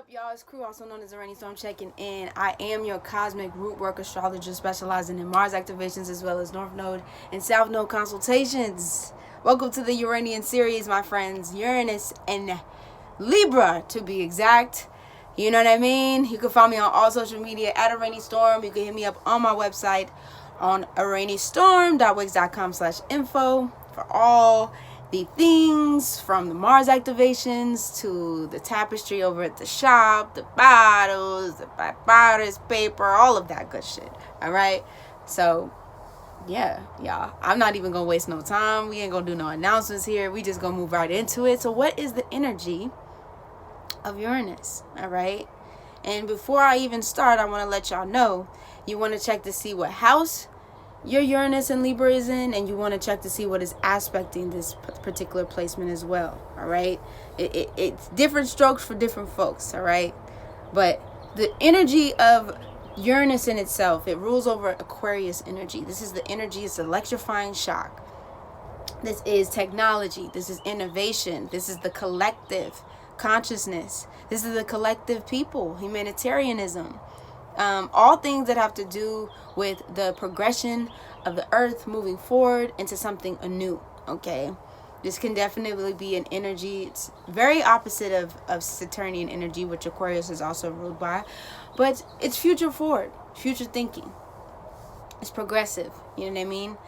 up, y'all? It's Crew, also known as Araneae, so I'm checking in. I am your Cosmic Rootwork astrologer specializing in Mars activations as well as North Node and South Node consultations. Welcome to the Uranian series, my friends. Uranus and Libra, to be exact. You know what I mean? You can find me on all social media at Araneae Storm. You can hit me up on my website on araneastorm.wix.com/info for all the things from the Mars activations to the tapestry over at the shop, the bottles, the Papyrus paper, all of that good shit. All right. So, yeah, y'all. I'm not even going to waste no time. We ain't going to do no announcements here. We just going to move right into it. So, what is the energy of Uranus? All right. And before I even start, I want to let y'all know you want to check to see what house your Uranus and Libra is in, and you want to check to see what is aspecting this particular placement as well. All right, it's different strokes for different folks. All right, but the energy of Uranus in itself, it rules over Aquarius energy. This is the energy, it's electrifying shock. This is technology, this is innovation, this is the collective consciousness, this is the collective people, humanitarianism. All things that have to do with the progression of the earth moving forward into something anew. Okay, this can definitely be an energy. It's very opposite of Saturnian energy, which Aquarius is also ruled by, but it's future forward, future thinking. It's progressive. You know what I mean?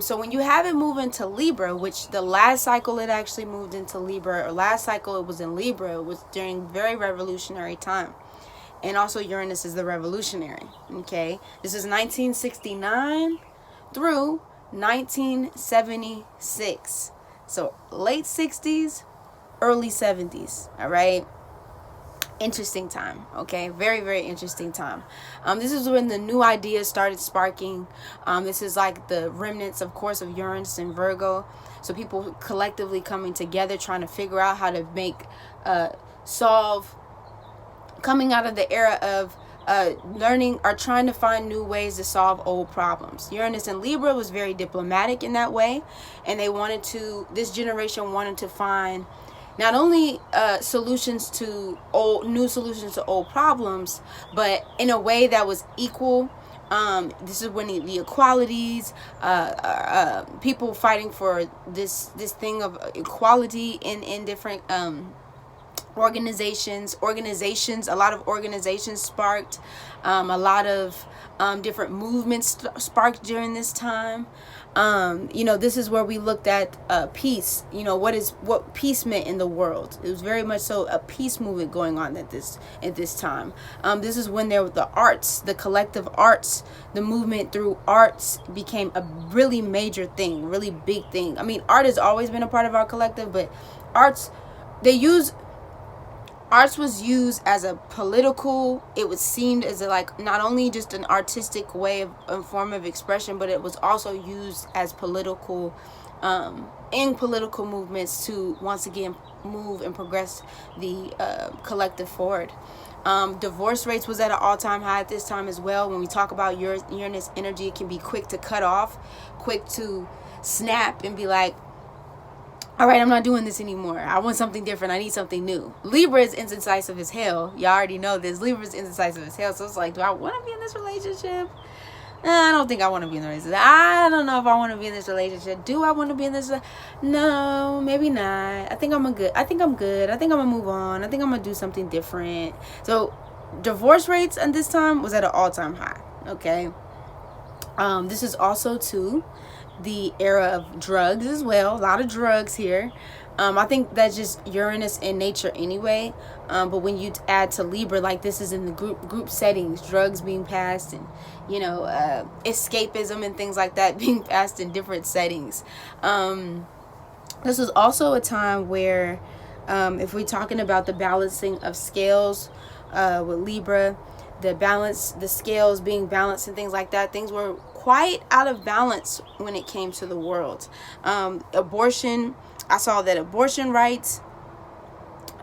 So when you have it move into Libra, which the last cycle it actually moved into Libra, or last cycle it was in Libra, it was during very revolutionary time. And also Uranus is the revolutionary, okay? This is 1969 through 1976. So late 60s, early 70s, all right? Interesting time, okay? Very, very interesting time. This is when the new ideas started sparking. This is like the remnants, of course, of Uranus and Virgo. So people collectively coming together, trying to figure out how to make, coming out of the era of learning or trying to find new ways to solve old problems. Uranus and Libra was very diplomatic in that way, and they wanted to, this generation wanted to find not only solutions to new solutions to old problems, but in a way that was equal. This is when the equalities, people fighting for this thing of equality in different organizations, a lot of organizations sparked, a lot of different movements sparked during this time. This is where we looked at peace, what peace meant in the world. It was very much so a peace movement going on at this time. This is when there were the arts, the collective arts, the movement through arts became a really major thing, really big thing. I mean, art has always been a part of our collective, but arts was used as a political, it was seen as not only just an artistic way of form of expression, but it was also used as political, in political movements to once again move and progress the collective forward. Divorce rates was at an all-time high at this time as well. When we talk about Uranus energy, it can be quick to cut off, quick to snap and be like, all right, I'm not doing this anymore. I want something different. I need something new. Libra is indecisive as hell. Y'all already know this. Libra is indecisive as hell. So it's like, do I want to be in this relationship? I don't think I want to be in the relationship. I don't know if I want to be in this relationship. Do I want to be in this? No, maybe not. I think I'm good. I think I'm good. I think I'm going to move on. I think I'm going to do something different. So divorce rates at this time was at an all-time high. Okay. This is also too the era of drugs as well. A lot of drugs here. I think that's just Uranus in nature anyway. But when you add to Libra, like this is in the group settings, drugs being passed, and escapism and things like that being passed in different settings. This is also a time where, if we're talking about the balancing of scales with Libra, the scales being balanced and things like that, things were quite out of balance when it came to the world. Abortion, I saw that abortion rights,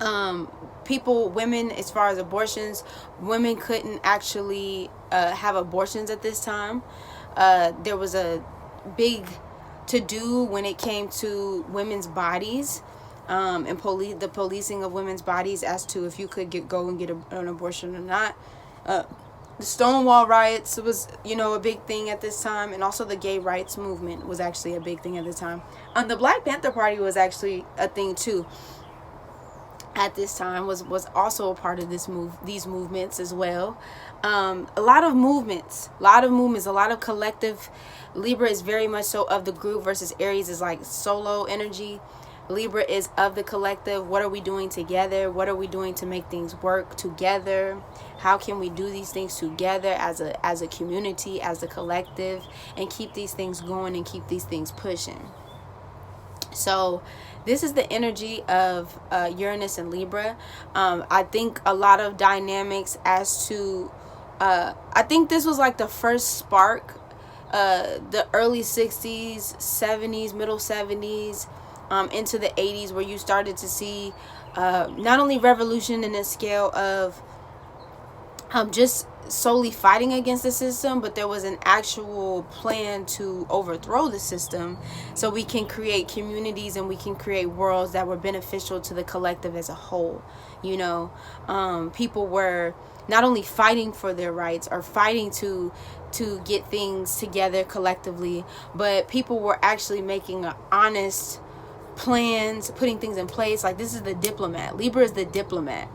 women, as far as abortions, women couldn't actually have abortions at this time. There was a big to do when it came to women's bodies. and the policing of women's bodies as to if you could go and get an abortion or not. The Stonewall riots was, a big thing at this time, and also the gay rights movement was actually a big thing at the time. The Black Panther Party was actually a thing too. At this time was also a part of these movements as well. A lot of movements, a lot of collective. Libra is very much so of the group versus Aries is like solo energy. Libra is of the collective. What are we doing together? What are we doing to make things work together? How can we do these things together as a community, as a collective, and keep these things going and keep these things pushing? So this is the energy of Uranus and Libra. I think a lot of dynamics as to I think this was like the first spark, the early 60s, 70s, middle 70s, into the 80s, where you started to see not only revolution in the scale of just solely fighting against the system, but there was an actual plan to overthrow the system so we can create communities and we can create worlds that were beneficial to the collective as a whole. People were not only fighting for their rights or fighting to get things together collectively, but people were actually making honest plans, putting things in place. Like, this is the diplomat. Libra is the diplomat.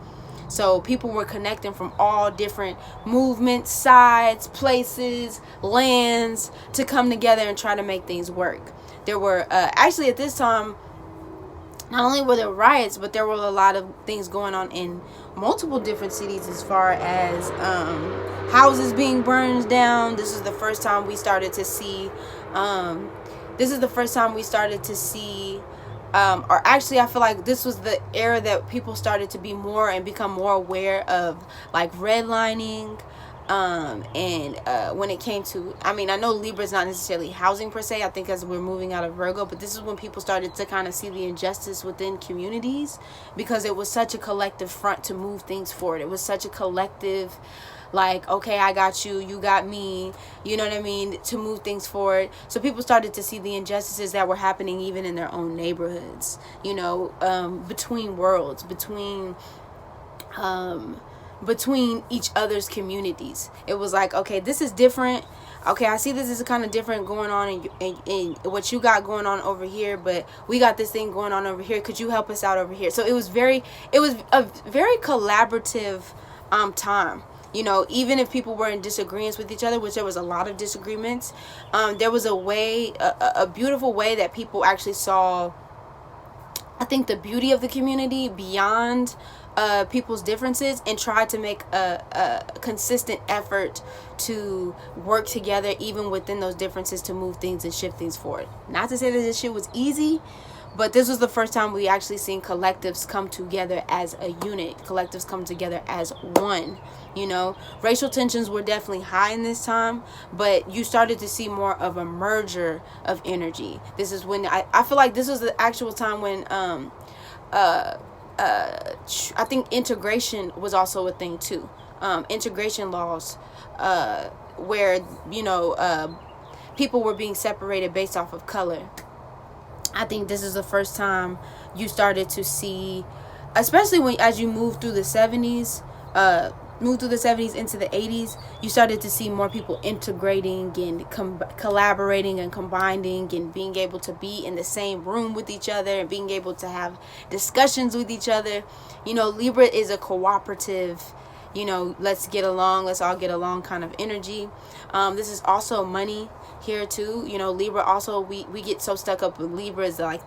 So people were connecting from all different movements, sides, places, lands to come together and try to make things work. There were actually at this time, not only were there riots, but there were a lot of things going on in multiple different cities as far as houses being burned down. This is the first time we started to see or actually I feel like this was the era that people started to be more and become more aware of, like, redlining, and when it came to, I know Libra is not necessarily housing per se, I think, as we're moving out of Virgo, but this is when people started to kind of see the injustice within communities, because it was such a collective front to move things forward. It was such a collective, like, okay, I got you, you got me, you know what I mean, to move things forward. So people started to see the injustices that were happening even in their own neighborhoods, between worlds, between each other's communities. It was like, okay, this is different. Okay, I see this is kind of different going on in what you got going on over here, but we got this thing going on over here. Could you help us out over here? So it was a very collaborative time. Even if people were in disagreements with each other, which there was a lot of disagreements, there was a beautiful way that people actually saw, I think, the beauty of the community beyond people's differences, and tried to make a consistent effort to work together even within those differences to move things and shift things forward. Not to say that this shit was easy, but this was the first time we actually seen collectives come together as a unit, collectives come together as one. Racial tensions were definitely high in this time, but you started to see more of a merger of energy. This is when I feel like this was the actual time when I think integration was also a thing too. Integration laws, where people were being separated based off of color. I think this is the first time you started to see, especially as you move through the 70s into the 80s, you started to see more people integrating and collaborating and combining and being able to be in the same room with each other and being able to have discussions with each other. Libra is a cooperative, let's get along, let's all get along kind of energy. This is also money here too. Libra also, we get so stuck up with Libra as like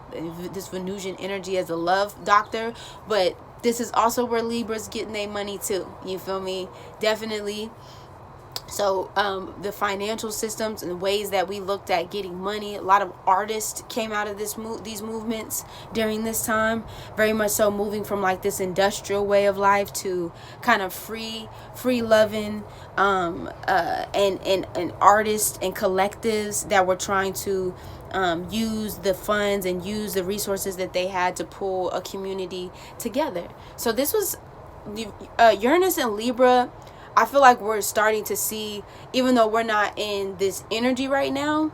this Venusian energy as a love doctor, but this is also where Libra's getting their money too. You feel me? Definitely. So the financial systems and ways that we looked at getting money, a lot of artists came out of these movements during this time, very much so moving from like this industrial way of life to kind of free loving and artists and collectives that were trying to use the funds and use the resources that they had to pull a community together. So this was Uranus and Libra. I feel like we're starting to see, even though we're not in this energy right now,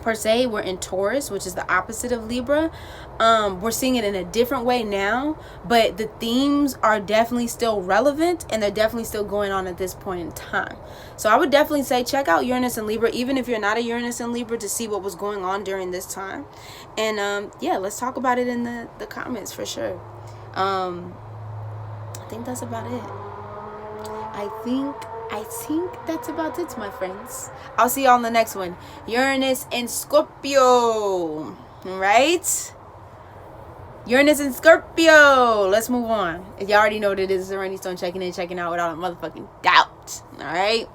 per se. We're in Taurus, which is the opposite of Libra. We're seeing it in a different way now, but the themes are definitely still relevant, and they're definitely still going on at this point in time. So I would definitely say check out Uranus and Libra, even if you're not a Uranus and Libra, to see what was going on during this time. And yeah, let's talk about it in the comments for sure. I think that's about it. I think that's about it, my friends. I'll see y'all on the next one. Uranus and Scorpio. Right? Uranus and Scorpio. Let's move on. If y'all already know what it is, it's already stone checking in, checking out without a motherfucking doubt. Alright?